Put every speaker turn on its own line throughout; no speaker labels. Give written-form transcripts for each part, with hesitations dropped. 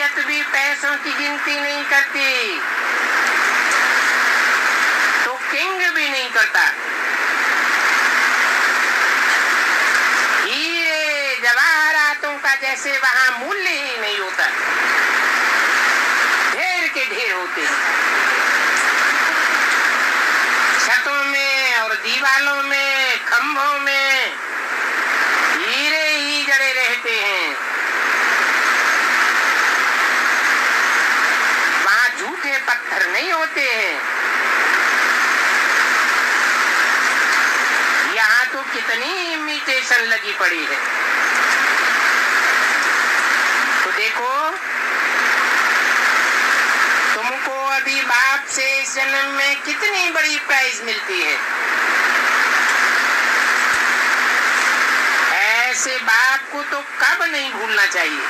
शरीयत भी पैसों की गिनती नहीं करती, तो किंग भी नहीं करता। हीरे जवाहरातों का जैसे वहां मूल्य ही नहीं होता, ढेर के ढेर होते हैं। छतों में और दीवालों में, खंभों में हीरे ही जड़े रहते हैं। वहां झूठे पत्थर नहीं होते हैं। यहाँ तो कितनी इमिटेशन लगी पड़ी है। तो देखो, तुमको अभी बाप से इस जन्म में कितनी बड़ी प्राइज मिलती है। ऐसे बाप को तो कब नहीं भूलना चाहिए।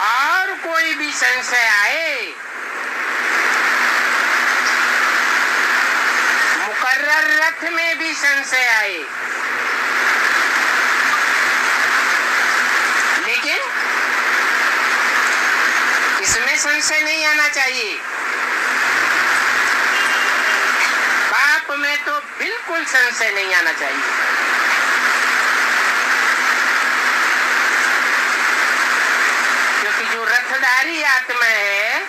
और कोई भी संशय आए, मुकर्रर रथ में भी संशय आए, लेकिन इसमें संशय नहीं आना चाहिए। बाप में तो बिल्कुल संशय नहीं आना चाहिए। क्योंकि जो रथधारी आत्मा है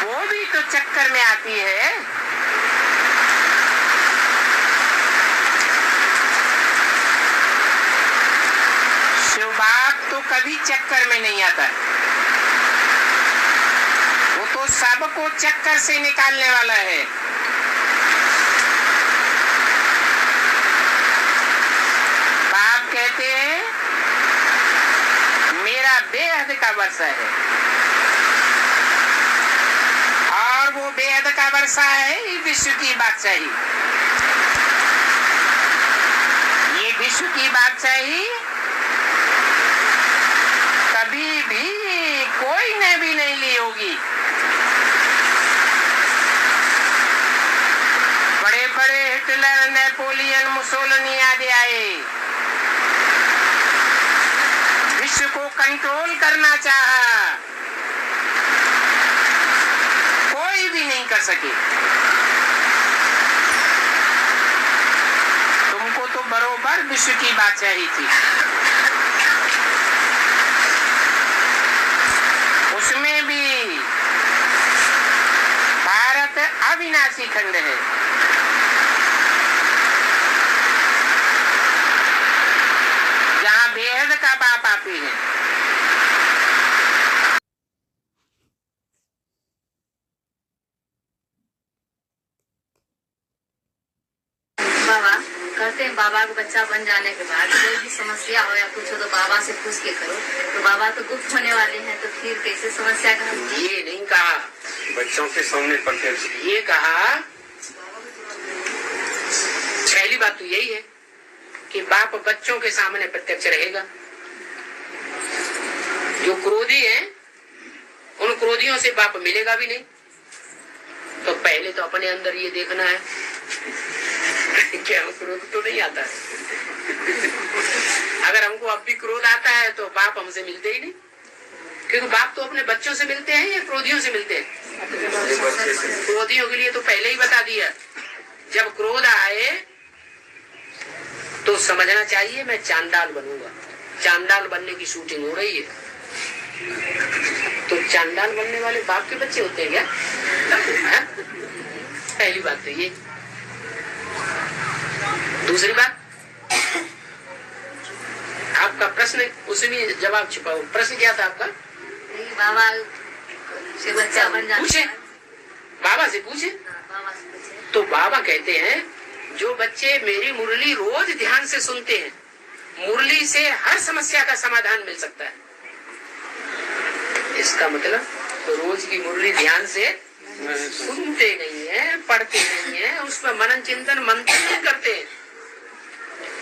वो भी तो चक्कर में आती है। शिव बाप तो कभी चक्कर में नहीं आता, वो तो सबको चक्कर से निकालने वाला है। बाप कहते हैं मेरा बेहद का वर्षा है, और वो बेहद का वर्षा है विश्व की बादशाही। ये विश्व की बादशाही कभी भी कोई ने भी नहीं ली होगी। बड़े बड़े हिटलर, नेपोलियन, मुसोलिनी आदि आए, विश्व को कंट्रोल करना चाहा, कोई भी नहीं कर सके। तुमको तो बरोबर विश्व की बादशाही थी। उसमें भी भारत अविनाशी खंड है। जहाँ बेहद का बाप आते हैं।
बाबा कहते हैं बाबा का बच्चा बन जाने के बाद कोई भी समस्या हो या कुछ हो तो बाबा से पूछ के करो। तो बाबा तो गुप्त होने वाले हैं, तो फिर कैसे समस्या का हल?
ये नहीं कहा
बच्चों के सामने प्रत्यक्ष,
ये कहा पहली बात तो यही है कि बाप बच्चों के सामने प्रत्यक्ष रहेगा। जो क्रोधी हैं उन क्रोधियों से बाप मिलेगा भी नहीं। तो पहले तो अपने अंदर ये देखना है क्या क्रोध तो नहीं आता है। अगर हमको अब भी क्रोध आता है तो बाप हमसे मिलते ही नहीं, क्योंकि बाप तो अपने बच्चों से मिलते हैं या क्रोधियों से मिलते हैं। क्रोधियों के लिए तो पहले ही बता दिया, जब क्रोध आए तो समझना चाहिए मैं चांडाल बनूंगा। चांडाल बनने की शूटिंग हो रही है। तो चांडाल बनने वाले बाप के बच्चे होते हैं क्या? है? पहली बात तो ये। दूसरी बात, आपका प्रश्न उसमें जवाब छुपा हो। प्रश्न क्या था आपका?
बाबा से बच्चा बन जाने
पूछे, बाबा से पूछे।
बाबा से पूछे
तो बाबा कहते हैं जो बच्चे मेरी मुरली रोज ध्यान से सुनते हैं, मुरली से हर समस्या का समाधान मिल सकता है। इसका मतलब तो रोज की मुरली ध्यान से सुनते नहीं है, पढ़ते नहीं है, उस पर मनन चिंतन मंथन नहीं करते,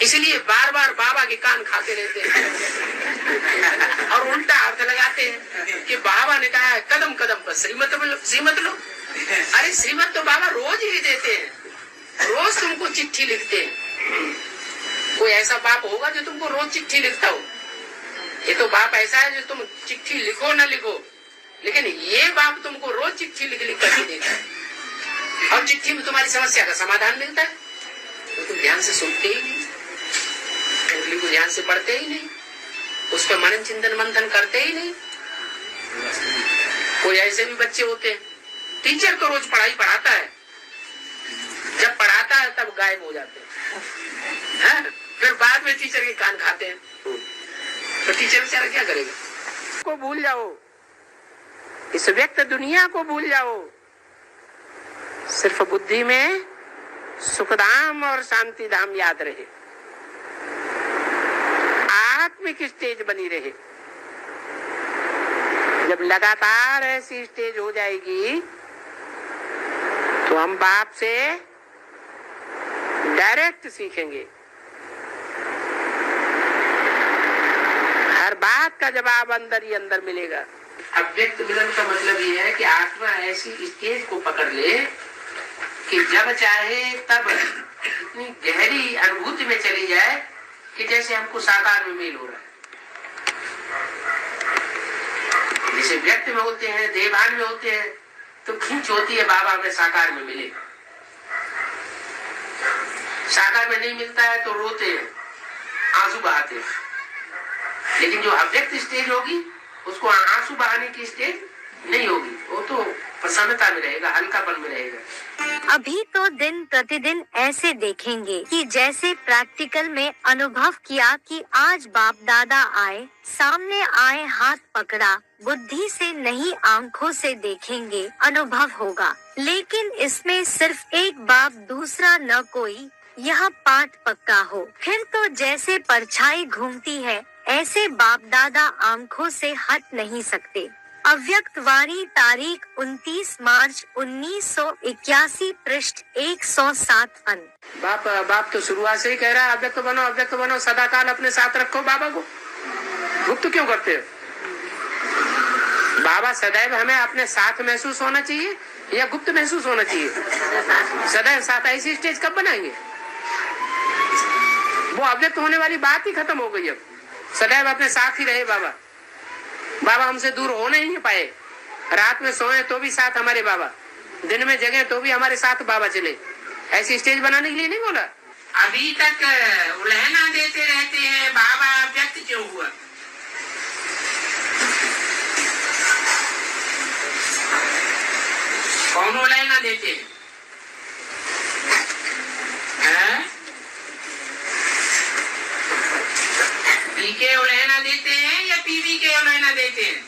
इसलिए बार बार बाबा के कान खाते रहते हैं और उल्टा अर्थ लगाते हैं कि बाबा ने कहा है कदम कदम पर श्रीमत लो। अरे श्रीमत तो बाबा रोज ही देते हैं, रोज तुमको चिट्ठी लिखते हैं। कोई ऐसा बाप होगा जो तुमको रोज चिट्ठी लिखता हो? ये तो बाप ऐसा है जो तुम चिट्ठी लिखो ना लिखो, लेकिन ये बाप तुमको रोज चिट्ठी लिख लिख करके देता है और चिट्ठी में तुम्हारी समस्या का समाधान मिलता है। तो तुम ध्यान से सुनते ही नहीं, उंगली को ध्यान से पढ़ते ही नहीं, उस पर मनन चिंतन मंथन करते ही नहीं। कोई ऐसे भी बच्चे होते हैं, टीचर तो रोज पढ़ाई पढ़ाता है, जब पढ़ाता है तब गायब हो जाते हैं, फिर बाद में टीचर के कान खाते हैं। तो टीचर बेचारा क्या करेगा? को भूल जाओ, इस व्यक्त दुनिया को भूल जाओ, सिर्फ बुद्धि में सुखधाम और शांति धाम याद रहे, आत्मिक स्टेज बनी रहे। जब लगातार ऐसी स्टेज हो जाएगी तो हम बाप से डायरेक्ट सीखेंगे, हर बात का जवाब अंदर ही अंदर मिलेगा। अव्यक्त मिलन का मतलब ये है कि आत्मा ऐसी स्टेज को पकड़ ले कि जब चाहे तब इतनी गहरी अनुभूति में चली जाए कि जैसे हमको साकार में मेल हो रहा है। जैसे व्यक्त में होते हैं, देवान में होते हैं, तो खींच होती है बाबा में साकार में मिले। साकार में नहीं मिलता है तो रोते हैं, आंसू बहाते हैं। लेकिन जो अव्यक्त स्टेज होगी उसको आंसू बहाने की स्टेज नहीं होगी, वो तो प्रसन्नता में रहेगा, हल्कापन में रहेगा।
अभी तो दिन प्रतिदिन ऐसे देखेंगे कि जैसे प्रैक्टिकल में अनुभव किया कि आज बाप दादा आए, सामने आए, हाथ पकड़ा, बुद्धि से नहीं आंखों से देखेंगे, अनुभव होगा। लेकिन इसमें सिर्फ एक बाप दूसरा न कोई, यह पाठ पक्का हो। फिर तो जैसे परछाई घूमती है ऐसे बाप दादा आंखों से हट नहीं सकते। अव्यक्त वारी तारीख 29 मार्च 1981, पृष्ठ 107 अन।
बाप तो शुरुआत से ही कह रहा है अव्यक्त बनो, सदा काल अपने साथ रखो बाबा को। गुप्त क्यों करते हो? बाबा सदैव हमें अपने साथ महसूस होना चाहिए या गुप्त महसूस होना चाहिए? सदैव साथ। ऐसी स्टेज कब बनाएंगे? वो अव्यक्त होने वाली बात ही खत्म हो गई। अब सदैव अपने साथ ही रहे बाबा। बाबा हमसे दूर हो नहीं पाए, रात में सोए तो भी साथ हमारे बाबा, दिन में जगे तो भी हमारे साथ बाबा चले। ऐसी स्टेज बनाने के लिए नहीं बोला। अभी तक उलहना देते रहते हैं बाबा अव्यक्त क्यों हुआ? कौन उलहना देते हैं? पी के उलहना देते हैं या पीवी के उलहना देते हैं?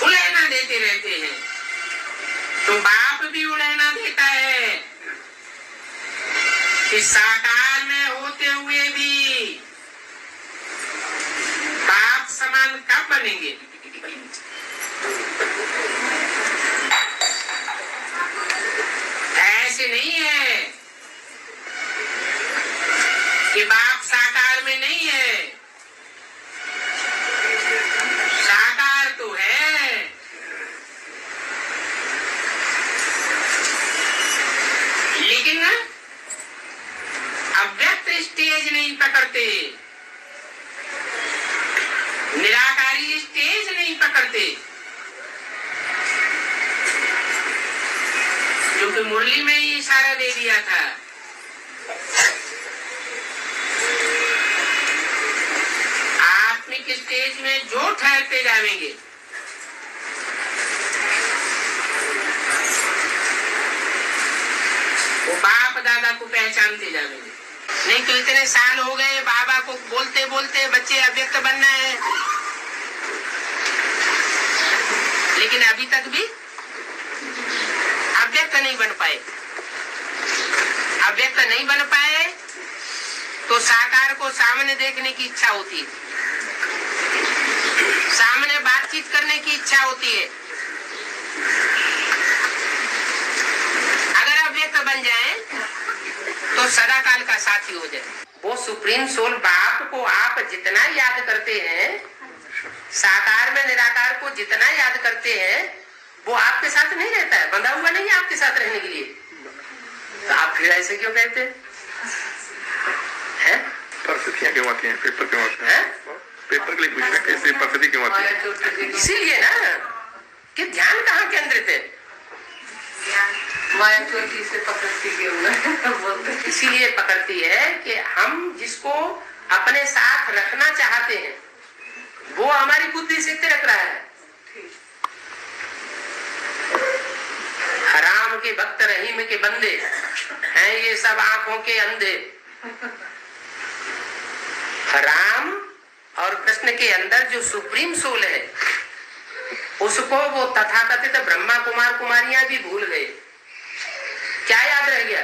उलहना देते रहते हैं। तो बाप भी उलहना देता है कि साकार में होते हुए भी बाप समान कब बनेंगे? ऐसे नहीं है कि बाप साकार में नहीं है, साकार तो है, लेकिन अव्यक्त स्टेज नहीं पकड़ते, निराकारी स्टेज नहीं पकड़ते। क्योंकि मुरली में ही इशारा दे दिया था, आत्मिक स्टेज में जो ठहरते जाएंगे वो बाप दादा को पहचानते जाएंगे। नहीं तो इतने साल हो गए बाबा को बोलते बोलते बच्चे अव्यक्त बनना है, लेकिन अभी तक भी अव्यक्त नहीं बन पाए। अव्यक्त नहीं बन पाए तो साकार को सामने देखने की इच्छा होती है, सामने बातचीत करने की इच्छा होती है। अगर अव्यक्त बन जाए तो सदा काल का साथी हो जाए। वो सुप्रीम सोल बाप को आप जितना याद करते हैं, साकार में निराकार को जितना याद करते हैं, वो आपके साथ नहीं रहता है, बंधा हुआ नहीं है आपके साथ रहने के लिए, तो आप फिर ऐसे क्यों कहते हैं?
परिस्थितियाँ क्यों आती हैं, पेपर क्यों आते हैं? पेपर के लिए पूछ रहे हैं कैसे परिस्थिति क्यों आती है?
इसीलिए ना कि ध्यान कहाँ केंद्रित है,
माया चोटी से पकड़ती है बोलते।
इसीलिए पकड़ती है कि हम जिसको अपने साथ रखना चाहते हैं वो हमारी बुद्धि से रख रहा है। हराम के भक्त रहीम के बंदे हैं ये सब आंखों के अंधे। राम और कृष्ण के अंदर जो सुप्रीम सोल है उसको वो तथाकथित ब्रह्मा कुमार कुमारियां भी भूल गए। क्या याद रह गया?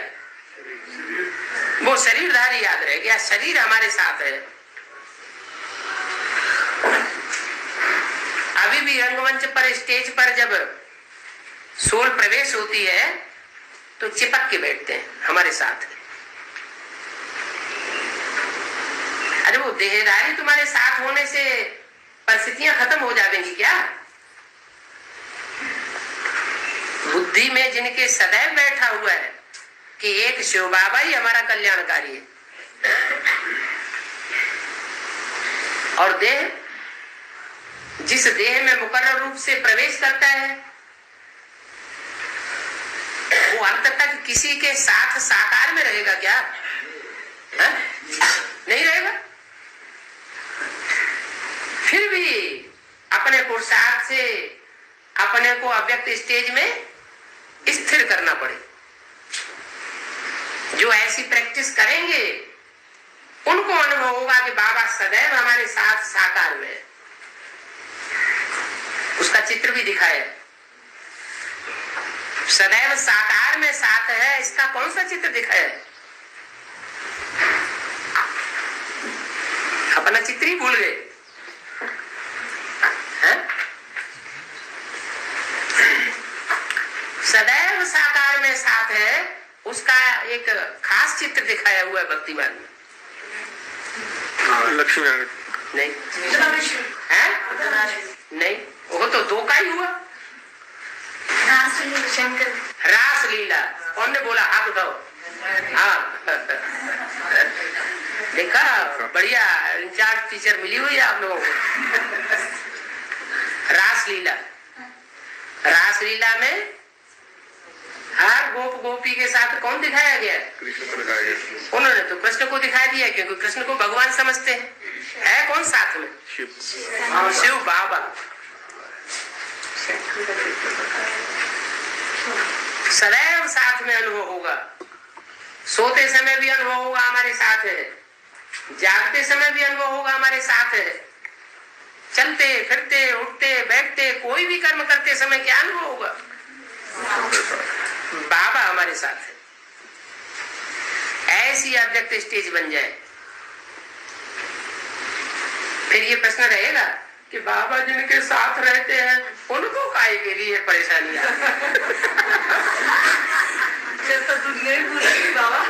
वो शरीरधारी याद रह गया, शरीर हमारे साथ है। अभी भी रंगमंच पर स्टेज पर जब सोल प्रवेश होती है तो चिपक के बैठते हैं हमारे साथ। अरे वो देहधारी तुम्हारे साथ होने से परिस्थितियां खत्म हो जाएंगी क्या? बुद्धि में जिनके सदैव बैठा हुआ है कि एक शिव बाबा ही हमारा कल्याणकारी है, और देह जिस देह में मुकर्रर रूप से प्रवेश करता है वो अंत तक किसी के साथ साकार में रहेगा क्या? है? नहीं रहेगा। फिर भी अपने पुरुषार्थ से अपने को अव्यक्त स्टेज में स्थिर करना पड़े। जो ऐसी प्रैक्टिस करेंगे उनको अनुभव होगा कि बाबा सदैव हमारे साथ साकार में है। उसका चित्र भी दिखाया, सदैव साकार में साथ है। इसका कौन सा चित्र दिखाया? अपना चित्र ही भूल गए। सदैव साकार में साथ है, उसका एक खास चित्र दिखाया हुआ है भक्तिमान में।
लक्ष्मी
नहीं है? नहीं, वो तो दो का ही हुआ।
शंकर
रास लीला कौन ने बोला? हाथ उठाओ। हाँ देखा, बढ़िया इंचार्ज टीचर मिली हुई है आप लोगों को। रास लीला, रास लीला में हर गोप गोपी के साथ कौन दिखाया गया?
कृष्ण को दिखाया गया।
उन्होंने तो कृष्ण को दिखाई दिया क्योंकि कृष्ण को भगवान समझते हैं। है कौन साथ में? शिव बाबा। सदैव साथ में अनुभव होगा। सोते समय भी अनुभव होगा हमारे साथ है, जागते समय भी अनुभव होगा हमारे साथ है, चलते फिरते उठते बैठते कोई भी कर्म करते समय क्या अनुभव होगा? बाबा हमारे साथ है। ऐसी अव्यक्त स्टेज बन जाए, फिर ये प्रश्न रहेगा कि बाबा जिनके साथ रहते हैं उनको काहे के लिए परेशानियां?
तो दुनिया ही भूलेगी बाबा।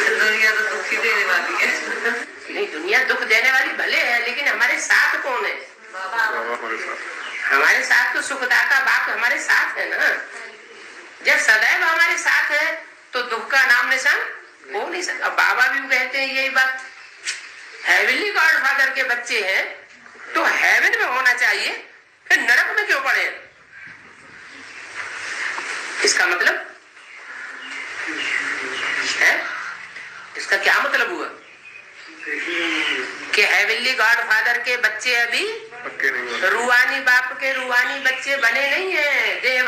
दुनिया तो दुखी देने वाली है।
नहीं, दुनिया दुख देने वाली भले है, लेकिन हमारे साथ कौन है?
बाबा हमारे साथ।
हमारे साथ तो सुखदाता बाप हमारे साथ है ना। जब सदैव हमारे साथ है तो दुख का नाम निशान हो नहीं सकता। बाबा भी कहते हैं यही बात, हेवनली गॉड फादर के बच्चे हैं तो हेवन में होना चाहिए, फिर नरक में क्यों पड़े? इसका मतलब है, इसका क्या मतलब हुआ कि हेवनली गॉड फादर के बच्चे अभी
पक्के नहीं हुए।
रूहानी बाप के रूहानी बच्चे बने नहीं है, देह